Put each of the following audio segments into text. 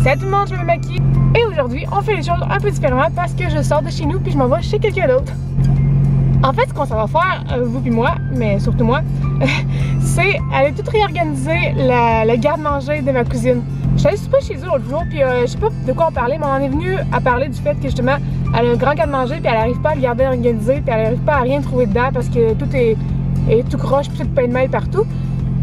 Salut tout le monde, je me maquille et aujourd'hui on fait les choses un peu différemment parce que je sors de chez nous puis je m'en vais chez quelqu'un d'autre. En fait, ce qu'on s'en va faire, vous puis moi, mais surtout moi, c'est aller tout réorganiser la garde-manger de ma cousine. Je suis allée souper chez eux l'autre jour puis je sais pas de quoi on parlait, mais on en est venu à parler du fait que justement elle a un grand garde-manger puis elle arrive pas à le garder organisé puis elle arrive pas à rien trouver dedans parce que tout est tout croche puis tout plein de mails partout.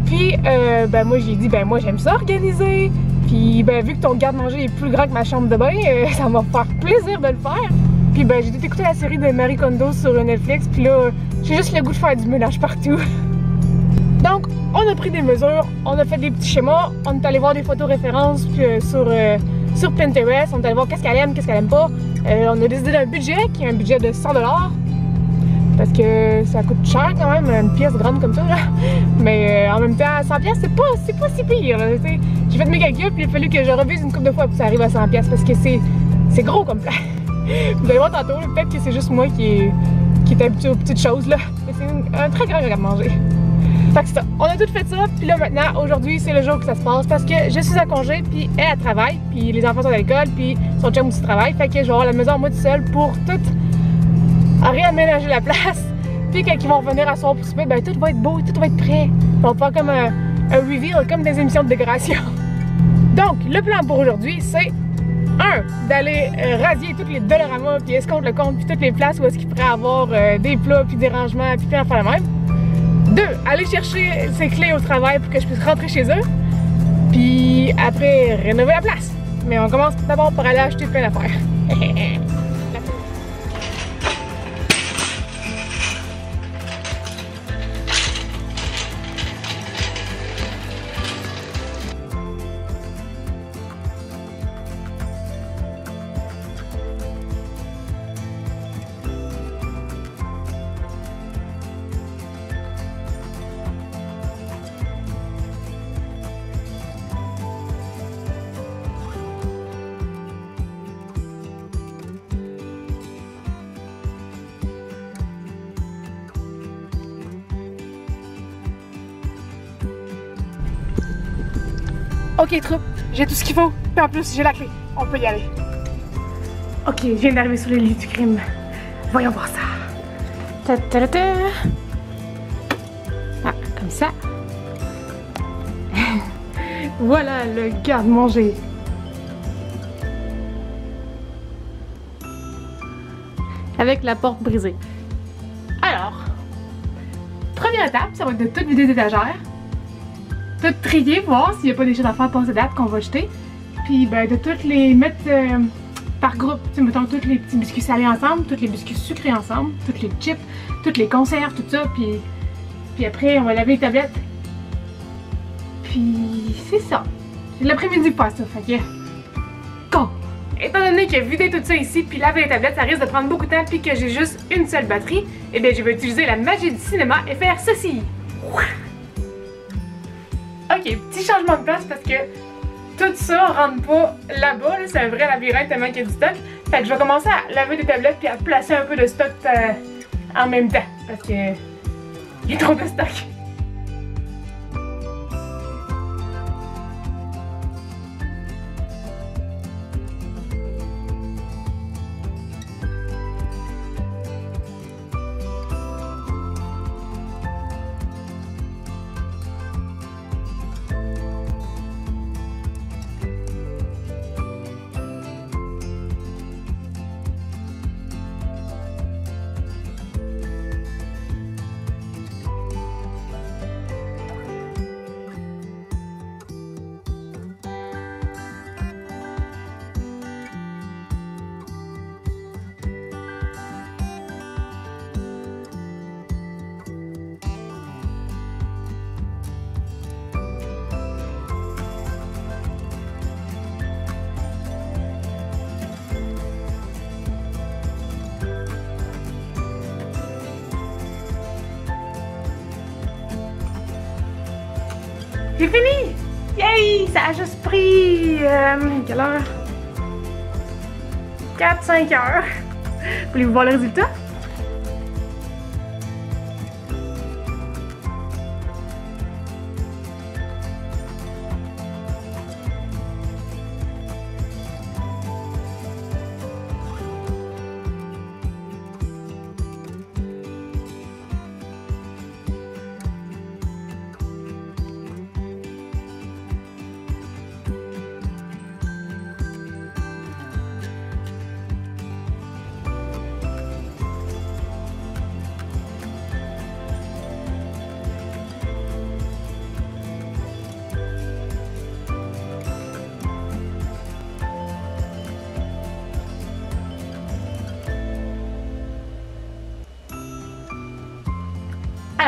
Puis ben moi j'ai dit ben moi j'aime ça organiser. Puis ben vu que ton garde-manger est plus grand que ma chambre de bain, ça va me faire plaisir de le faire. Puis ben j'ai tout écouté la série de Marie Kondo sur Netflix, puis là j'ai juste le goût de faire du ménage partout. Donc on a pris des mesures, on a fait des petits schémas, on est allé voir des photos références sur Pinterest, on est allé voir qu'est-ce qu'elle aime pas. On a décidé d'un budget qui est un budget de 100$. Parce que ça coûte cher quand même, une pièce grande comme ça là. Mais en même temps, 100$, c'est pas si pire. J'ai fait mes calculs puis il a fallu que je revise une couple de fois pour que ça arrive à 100$ parce que c'est gros comme plat. Vous allez voir tantôt, peut-être que c'est juste moi qui est habitué aux petites choses là. Mais c'est un très grand garde-manger. Fait que c'est ça, on a tout fait ça, puis là maintenant, aujourd'hui, c'est le jour que ça se passe parce que je suis à congé, puis elle travaille, puis les enfants sont à l'école, puis son chum aussi travaille. Fait que je vais avoir la maison à moi toute seule pour tout à réaménager la place. Puis quand ils vont revenir à soir pour souper, ben tout va être beau, tout va être prêt. On va faire comme un reveal, comme des émissions de décoration. Donc, le plan pour aujourd'hui, c'est 1. D'aller radier tous les Dollarama, puis escompte le compte, puis toutes les places où est-ce qu'il pourrait avoir des plats, puis des rangements, puis plein d'affaires de même. 2. Aller chercher ses clés au travail pour que je puisse rentrer chez eux. Puis après, rénover la place. Mais on commence d'abord par aller acheter plein d'affaires. Ok troupe, j'ai tout ce qu'il faut, puis en plus j'ai la clé, on peut y aller. Ok, je viens d'arriver sur le lit du crime. Voyons voir ça. Ta-ta-ta-ta. Ah, comme ça. Voilà le garde-manger. Avec la porte brisée. Alors, première étape, ça va être de tout vider des étagères. Tout trier, voir s'il n'y a pas des choses à faire passer date qu'on va jeter. Puis ben de toutes les mettre par groupe. Tu sais, mettons tous les petits biscuits salés ensemble, tous les biscuits sucrés ensemble, toutes les chips, toutes les conserves, tout ça. Puis après, on va laver les tablettes. Puis c'est ça. C'est l'après-midi pour ça, fait que go! Étant donné que vider tout ça ici puis laver les tablettes, ça risque de prendre beaucoup de temps puis que j'ai juste une seule batterie, et bien je vais utiliser la magie du cinéma et faire ceci. Ok, petit changement de place parce que tout ça rentre pas là-bas, c'est un vrai labyrinthe tellement qu'il y a du stock. Fait que je vais commencer à laver des tablettes puis à placer un peu de stock en même temps parce que il y a trop de stock. J'ai fini! Yay! Ça a juste pris... quelle heure? 4-5 heures. Voulez-vous voir le résultat?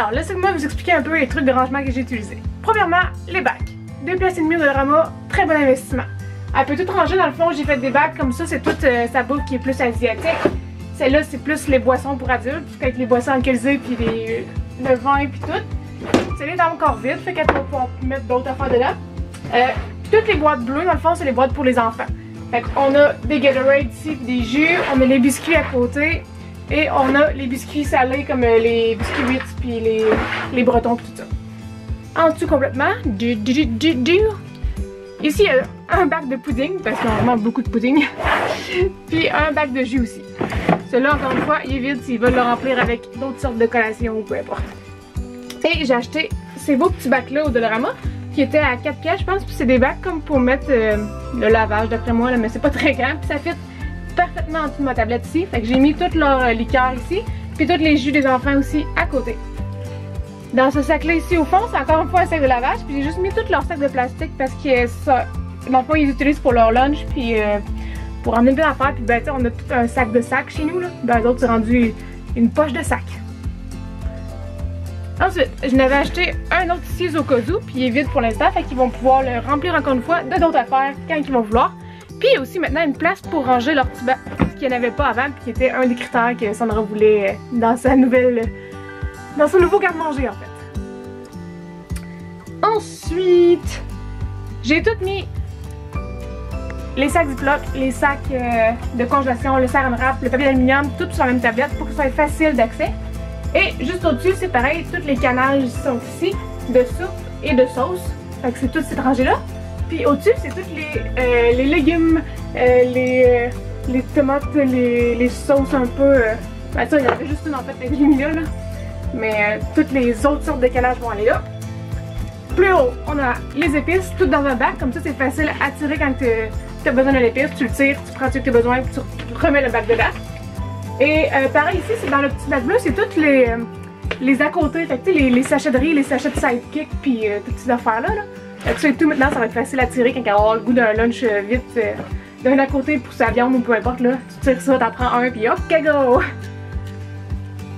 Alors, laissez-moi vous expliquer un peu les trucs de rangement que j'ai utilisés. Premièrement, les bacs. 2,5 pièces de Dollarama, très bon investissement. Elle peut tout ranger dans le fond, j'ai fait des bacs comme ça, c'est toute sa bouffe qui est plus asiatique. Celle-là, c'est plus les boissons pour adultes, avec les boissons alcoolisées puis le vin puis tout. Celle-là est encore vide, fait qu'elle va pouvoir mettre d'autres affaires dedans. Toutes les boîtes bleues, dans le fond, c'est les boîtes pour les enfants. Fait qu'on a des Gatorade ici puis des jus, on a les biscuits à côté et on a les biscuits salés comme les biscuits Ritz puis les Bretons puis tout ça. En dessous complètement, ici il y a un bac de pudding, parce qu'on a vraiment beaucoup de pudding, puis un bac de jus aussi. Celui-là, encore une fois, il est vide s'ils veulent le remplir avec d'autres sortes de collations ou peu importe. Et j'ai acheté ces beaux petits bacs-là au Dollarama, qui étaient à 4 pièces, je pense, puis c'est des bacs comme pour mettre le lavage d'après moi, là, mais c'est pas très grand, puis ça fit parfaitement en dessous de ma tablette ici. Fait que j'ai mis toute leur liqueur ici, puis tous les jus des enfants aussi à côté. Dans ce sac-là ici au fond, c'est encore une fois un sac de lavage, puis j'ai juste mis tous leurs sacs de plastique parce que ça, dans le fond, ils utilisent pour leur lunch, puis pour emmener plein d'affaires, puis ben, on a tout un sac de sac chez nous, là. Ben, les autres, c'est rendu une poche de sac. Ensuite, je n'avais acheté un autre ici au cas où, puis il est vide pour l'instant, fait qu'ils vont pouvoir le remplir encore une fois de d'autres affaires quand ils vont vouloir. Puis il y a aussi maintenant une place pour ranger leur petit bac, qu'il n'y en avait pas avant, puis qui était un des critères que Sandra voulait dans sa nouvelle... dans son nouveau garde-manger en fait. Ensuite, j'ai tout mis les sacs Ziploc, les sacs de congélation, le saran wrap, le papier d'aluminium, tout sur la même tablette pour que ce soit facile d'accès. Et juste au-dessus, c'est pareil, tous les canages sont ici de soupe et de sauce. Fait que c'est toute cette rangée-là. Puis au-dessus, c'est tous les légumes, les tomates, les sauces un peu. Ben ça, il y en avait juste une en fait, avec mis là. Mais toutes les autres sortes de canages vont aller là. Plus haut, on a les épices, toutes dans un bac. Comme ça, c'est facile à tirer quand tu as besoin de l'épice. Tu le tires, tu prends ce que tu as besoin, puis tu remets le bac dedans. Et pareil ici, c'est dans le petit bac bleu, c'est toutes les à côté. Fait que les sachets de riz, les sachets de sidekick, puis toutes ces affaires-là. Fait que ça et tout, maintenant, ça va être facile à tirer quand on va avoir le goût d'un lunch vite d'un à côté pour sa viande ou peu importe. Là. Tu tires ça, t'en prends un, puis hop, go!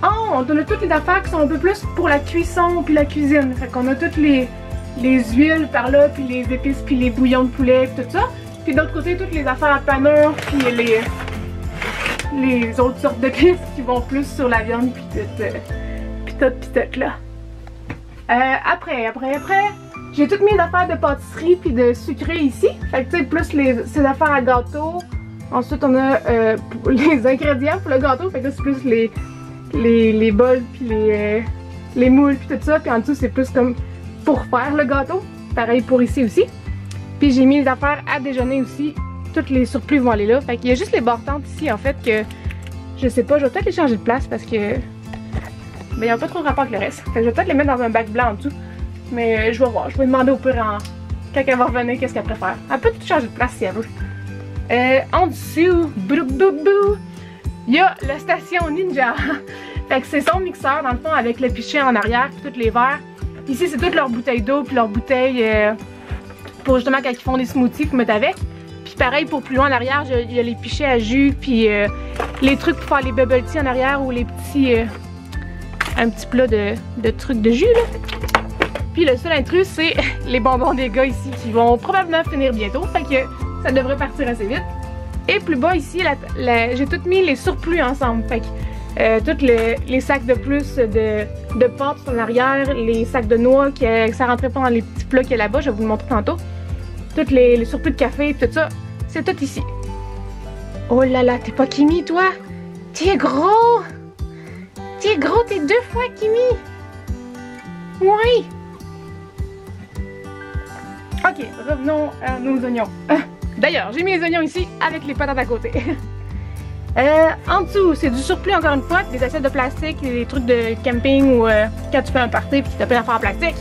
Oh, on a toutes les affaires qui sont un peu plus pour la cuisson puis la cuisine. Fait qu'on a toutes les huiles par là, puis les épices, puis les bouillons de poulet, puis tout ça. Puis d'autre côté, toutes les affaires à panure, puis les autres sortes d'épices qui vont plus sur la viande, puis tout là. Après, j'ai toutes mes affaires de pâtisserie puis de sucré ici. Fait que tu sais, plus ces affaires à gâteau. Ensuite, on a les ingrédients pour le gâteau. Fait que là, c'est plus les bols puis les moules puis tout ça. Puis en dessous, c'est plus comme pour faire le gâteau. Pareil pour ici aussi. Puis j'ai mis les affaires à déjeuner aussi. Toutes les surplus vont aller là. Fait qu'il y a juste les bords-tentes ici en fait que je sais pas, je vais peut-être les changer de place parce que ben, ils n'ont pas trop de rapport avec le reste. Fait que je vais peut-être les mettre dans un bac blanc en dessous. Mais je vais voir, je vais demander au pire quand elle va revenir qu'est-ce qu'elle préfère. Elle peut tout changer de place si elle veut. En dessous, il y a la station Ninja. Fait que c'est son mixeur dans le fond avec le pichet en arrière puis tous les verres. Ici c'est toutes leurs bouteilles d'eau puis leurs bouteilles pour justement quand ils font des smoothies qu'ils mettent avec. Puis pareil pour plus loin en arrière, il y a les pichets à jus puis les trucs pour faire les bubble tea en arrière ou les petits un petit plat de trucs de jus là. Puis le seul intrus c'est les bonbons des gars ici qui vont probablement finir bientôt. Fait que ça devrait partir assez vite. Et plus bas ici, j'ai tout mis les surplus ensemble. Fait que tous les sacs de plus de pâtes en arrière, les sacs de noix que ça rentrait pas dans les petits plats qu'il y a là-bas, je vais vous le montrer tantôt. Tous les surplus de café et tout ça, c'est tout ici. Oh là là, t'es pas Kimi toi? T'es gros! T'es gros, t'es 2 fois Kimi! Oui! Ok, revenons à nos oignons. D'ailleurs, j'ai mis les oignons ici avec les patates à côté. En dessous, c'est du surplus encore une fois, des assiettes de plastique, des trucs de camping ou quand tu fais un party et tu t'as plein d'affaires en plastique.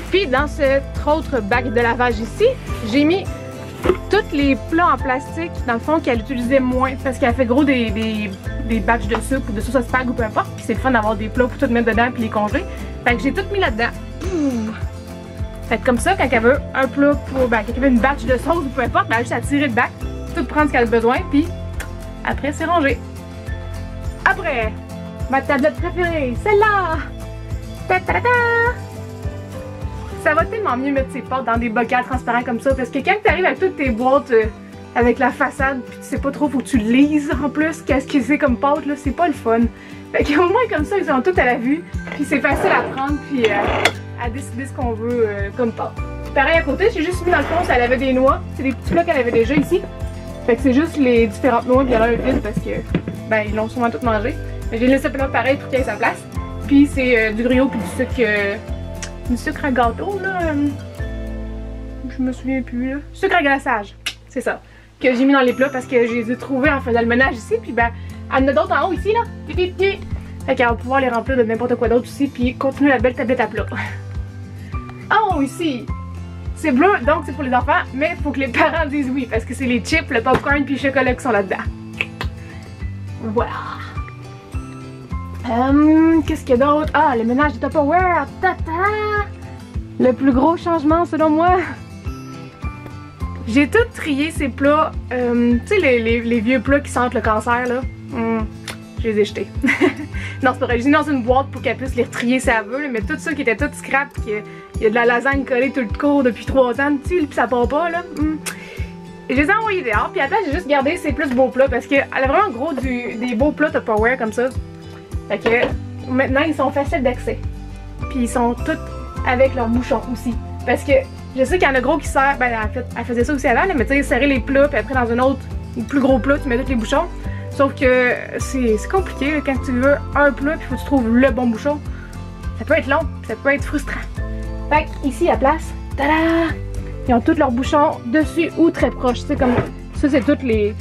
Puis dans cet autre bac de lavage ici, j'ai mis tous les plats en plastique, dans le fond, qu'elle utilisait moins parce qu'elle fait gros des batchs de soupe ou de sauce à spag ou peu importe. Puis c'est le fun d'avoir des plats pour tout mettre dedans puis les congeler. Fait que j'ai tout mis là-dedans. Fait que comme ça, quand elle veut un plat pour, quand elle veut une batch de sauce ou peu importe, elle a juste à tirer le bac, tout prendre ce qu'elle a besoin, puis après c'est rangé. Après, ma tablette préférée, celle-là! Ta-ta-ta! Ça va tellement mieux mettre ses pâtes dans des bocals transparents comme ça parce que quand tu arrives avec toutes tes boîtes avec la façade puis tu sais pas trop, faut que tu le lises en plus, qu'est-ce que c'est comme pâte là, c'est pas le fun. Fait qu'au moins comme ça, ils sont toutes à la vue puis c'est facile à prendre puis à décider ce qu'on veut comme pâte. Pareil à côté, j'ai juste mis dans le fond, elle avait des noix, c'est des petits plats qu'elle avait déjà ici. Fait que c'est juste les différentes noix puis il y en a un vide parce que ben ils l'ont sûrement toutes mangé. Mais j'ai laissé là pareil pour qu'il ait sa place. Puis c'est du griot puis du sucre à gâteau là. Je me souviens plus là. Sucre à glaçage, c'est ça. Que j'ai mis dans les plats parce que je les ai trouvés en faisant le ménage ici. Puis ben, elle en a d'autres en haut ici là. Fait qu'elle va pouvoir les remplir de n'importe quoi d'autre aussi. Puis continuer la belle tablette à plat. Oh, ici! C'est bleu, donc c'est pour les enfants. Mais il faut que les parents disent oui. Parce que c'est les chips, le popcorn puis le chocolat qui sont là-dedans. Voilà. Qu'est-ce qu'il y a d'autre? Ah, le ménage de Tupperware! Ta-ta! Le plus gros changement selon moi. J'ai tout trié ces plats. Tu sais, les vieux plats qui sentent le cancer là. Je les ai jetés. Non, c'est pas vrai. J'ai mis dans une boîte pour qu'elle puisse les retrier si elle veut. Mais tout ça qui était tout scrap, qu'il y a de la lasagne collée tout le cours depuis 3 ans, tu sais, puis ça part pas là. Je les ai envoyés dehors. Puis à la place, j'ai juste gardé ces plus beaux plats parce qu'elle a vraiment gros des beaux plats Tupperware comme ça. Fait que maintenant ils sont faciles d'accès. Puis ils sont tous avec leurs bouchons aussi. Parce que je sais qu'il y en a gros qui servent. Ben en fait, elle faisait ça aussi avant, là, mais tu sais, serrer les plats, puis après dans un autre, plus gros plat, tu mets tous les bouchons. Sauf que c'est compliqué là, quand tu veux un plat, puis faut que tu trouves le bon bouchon. Ça peut être long, puis ça peut être frustrant. Fait que ici à place, tada! Ils ont tous leurs bouchons dessus ou très proches. Tu sais, comme ça, c'est toutes les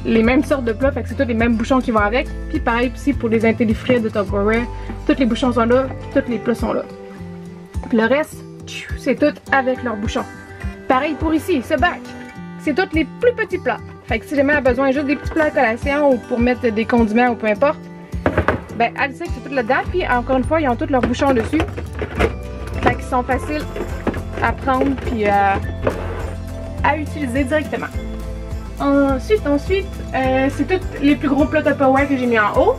mêmes sortes de plats, fait que c'est tous les mêmes bouchons qui vont avec. Puis pareil aussi pour les intellifrites de Tupperware, tous les bouchons sont là, puis tous les plats sont là. Puis le reste, c'est tout avec leurs bouchons. Pareil pour ici, ce bac, c'est tous les plus petits plats. Fait que si jamais elle a besoin juste des petits plats à collation ou pour mettre des condiments ou peu importe, ben elle sait que c'est tout là-dedans. Puis encore une fois, ils ont tous leurs bouchons dessus. Fait qu'ils sont faciles à prendre puis à utiliser directement. Ensuite, c'est tous les plus gros plats Tupperware que j'ai mis en haut.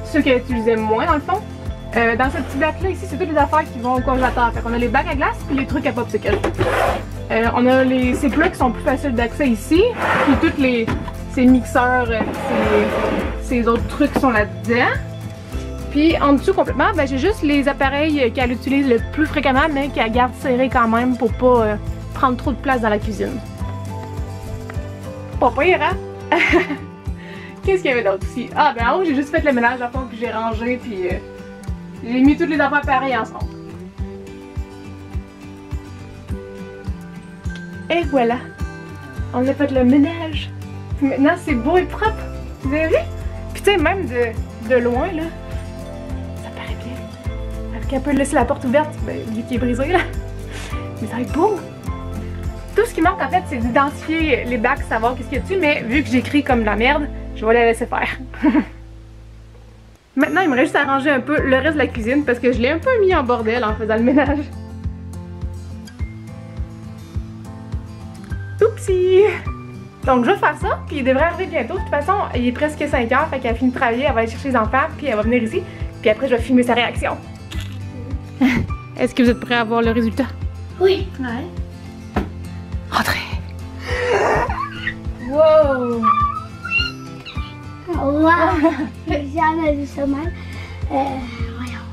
Ceux qu'elle utilisait moins dans le fond. Dans ce petit bac là ici, c'est toutes les affaires qui vont au congélateur. Fait qu'on a les bacs à glace puis les trucs à popsicle. On a ces plats qui sont plus faciles d'accès ici. Puis tous ces mixeurs, ces autres trucs qui sont là-dedans. Puis en dessous complètement, ben, j'ai juste les appareils qu'elle utilise le plus fréquemment, mais qu'elle garde serrés quand même pour pas prendre trop de place dans la cuisine. Pas pire, hein? Qu'est-ce qu'il y avait d'autre ici? Ah, ben en haut, j'ai juste fait le ménage à fond, puis j'ai rangé, puis j'ai mis toutes les affaires pareilles ensemble. Et voilà! On a fait le ménage. Puis maintenant, c'est beau et propre. Vous avez vu? Puis tu sais, même de loin, là, ça paraît bien. Avec un peu laisser la porte ouverte, ben, vu qu'il est brisé, là. Mais ça va être beau! Tout ce qui manque en fait, c'est d'identifier les bacs, savoir qu'est-ce qu'il y a dessus, mais vu que j'écris comme de la merde, je vais la laisser faire. Maintenant, il me reste juste à ranger un peu le reste de la cuisine parce que je l'ai un peu mis en bordel en faisant le ménage. Oupsie! Donc je vais faire ça, puis il devrait arriver bientôt. De toute façon, il est presque 5 h, fait qu'elle a fini de travailler, elle va aller chercher les enfants, puis elle va venir ici, puis après je vais filmer sa réaction. Est-ce que vous êtes prêts à voir le résultat? Oui. Ouais. Rentrez! Wow! Wow! J'ai jamais vu ça mal. Voyons.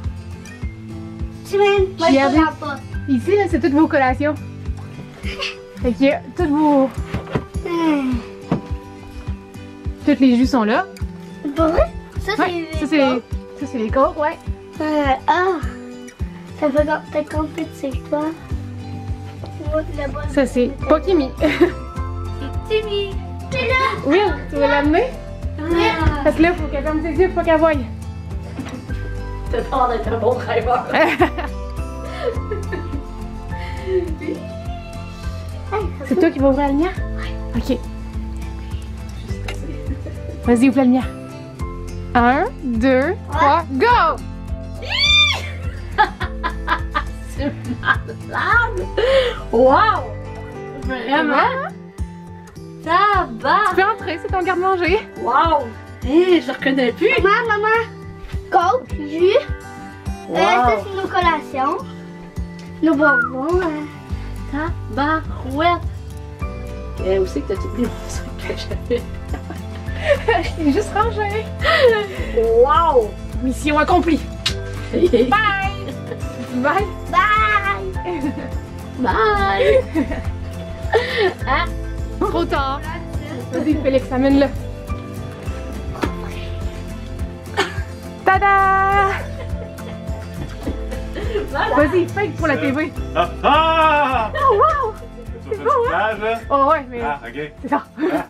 Timine, moi je Regardez. ne pas. Ici, là, c'est toutes vos collations. Fait qu'il y a toutes vos... Tous les jus sont là. Pour vrai? Ça, Ouais, c'est ça c'est les coques, ouais. Ça fait quand t'as compris c'est toi. Ça c'est Pokimi. C'est Timmy. T'es là? Oui, tu veux l'amener? Parce que là, il faut qu'elle ferme ses yeux pour qu'elle voie. T'as peur d'être un bon driver. C'est toi qui vas ouvrir la lumière? Ok. Vas-y, ouvre la lumière. 1, 2, 3, go! C'est malade! Wow! Vraiment? Tabac! Tu peux entrer, c'est ton garde-manger. Wow! Hé, je reconnais plus! Maman! Coke, jus, Ça, c'est nos collations. Nos bonbons. Tabarouette! Et où c'est que t'as toutes les boissons que j'avais? Je l'ai juste rangé. Wow! Mission accomplie. Bye! Bye! Bye! Bye! Ah! Trop tard. Vas-y, Félix, amène-le. Tada! Voilà. Vas-y, fake pour la TV. Ah! Oh wow! C'est bon, hein? Oh ouais, mais Ah, ok. c'est ça. Ah.